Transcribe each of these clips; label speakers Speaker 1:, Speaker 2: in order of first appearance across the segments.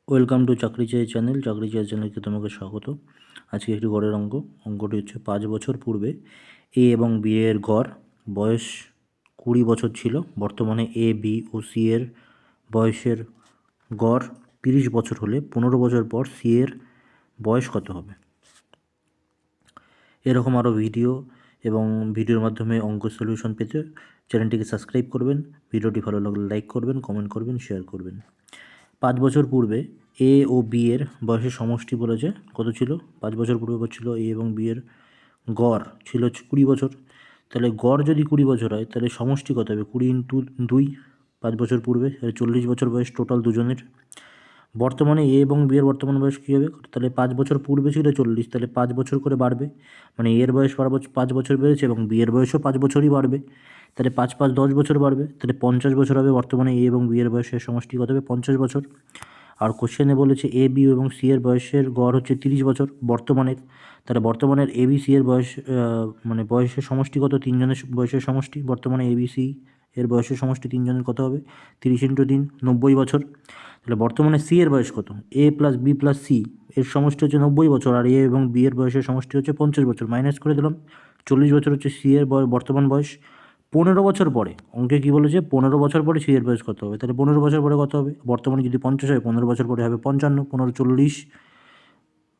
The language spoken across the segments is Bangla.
Speaker 1: ওয়েলকাম টু চাকরি চাই চ্যানেল। চাকরি চাই চ্যানেলকে তোমাকে স্বাগত। আজকে একটি গড়ের অঙ্কটি হচ্ছে 5 বছর পূর্বে এ এবং বি এর গড় বয়স 20 বছর ছিল। বর্তমানে এ, বি ও সি এর বয়সের গড় 30 বছর হলে 15 বছর পর সি এর বয়স কত হবে? এরকম আরও ভিডিও এবং ভিডিওর মাধ্যমে অঙ্ক সলিউশন পেতে চ্যানেলটিকে সাবস্ক্রাইব করবেন। ভিডিওটি ভালো লাগলে লাইক করবেন, কমেন্ট করবেন, শেয়ার করবেন। 5 বছর পূর্বে এ ও বি এর বয়সের সমষ্টি বলেছে কত ছিল? 5 বছর পূর্বে ছিল এ এবং বি এর গড় ছিল 20 বছর। তাহলে গড় যদি 20 বছর হয় তাহলে সমষ্টি কত হবে? 20 × 2, 5 বছর পূর্বে 40 বছর বয়স টোটাল দুজনের। বর্তমানে এ এবং বি এর বর্তমান বয়স কী হবে? তাহলে 5 বছর পূর্বে ছিল 40, তাহলে 5 বছর করে বাড়বে, মানে এর বয়স 5 বছর বেড়েছে এবং বি এর বয়সও 5 বছরই বাড়বে। তাহলে 5 × 5 = 10 বছর বাড়বে, তাহলে 50 বছর হবে। বর্তমানে এ এবং বি এর বয়সের সমষ্টি কত হবে? 50 বছর। আর কোশ্চেনে বলেছে এ, বি এবং সি এর বয়সের গড় হচ্ছে 30 বছর বর্তমানের। তাহলে বর্তমানের এ, বি, সি এর বয়স মানে বয়সের সমষ্টি কত? তিনজনের বয়সের সমষ্টি। বর্তমানে এ, বি, সি এর বয়সের সমষ্টি তিনজনের কত হবে? 30 × 3 90 বছর। তাহলে বর্তমানে সি এর বয়স কত? এ প্লাস বি প্লাস সি এর সমষ্টি হচ্ছে 90 বছর, আর এ এবং বি এর বয়সের সমষ্টি হচ্ছে 50 বছর। মাইনাস করে দিলাম। 40 বছর হচ্ছে সি এর বর্তমান বয়স। 15 বছর পরে অঙ্কে কী বলেছে? 15 বছর পরে সি এর বয়স কত হবে? তাহলে 15 বছর পরে কত হবে? বর্তমানে যদি 50 হয়, 15 বছর পরে হবে 55, 15 40।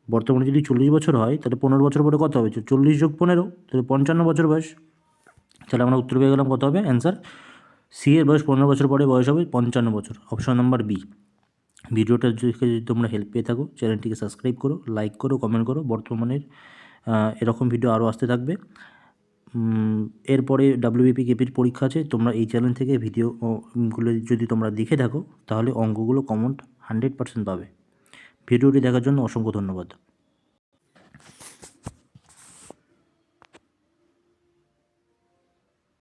Speaker 1: বর্তমানে যদি 40 বছর হয় তাহলে 15 বছর পরে কত হবে? 40 + 15, তাহলে 55 বছর বয়স। তাহলে আমরা উত্তর পেয়ে গেলাম কত হবে? অ্যান্সার সি এর বয়স 15 বছর পরে বয়স হবে 55 বছর। Option number B. ভিডিওটা যদি তোমরা হেল্প পেয়ে থাকো চ্যানেলটিকে সাবস্ক্রাইব করো, লাইক করো, কমেন্ট করো। বর্তমানের এরকম ভিডিও আরও আসতে থাকবে। এরপরে WBP কেপির পরীক্ষা আছে। তোমরা এই চ্যানেল থেকে ভিডিওগুলো যদি তোমরা দেখে থাকো তাহলে অঙ্কগুলো কমন 100% পাবে। ভিডিওটি দেখার জন্য অসংখ্য ধন্যবাদ।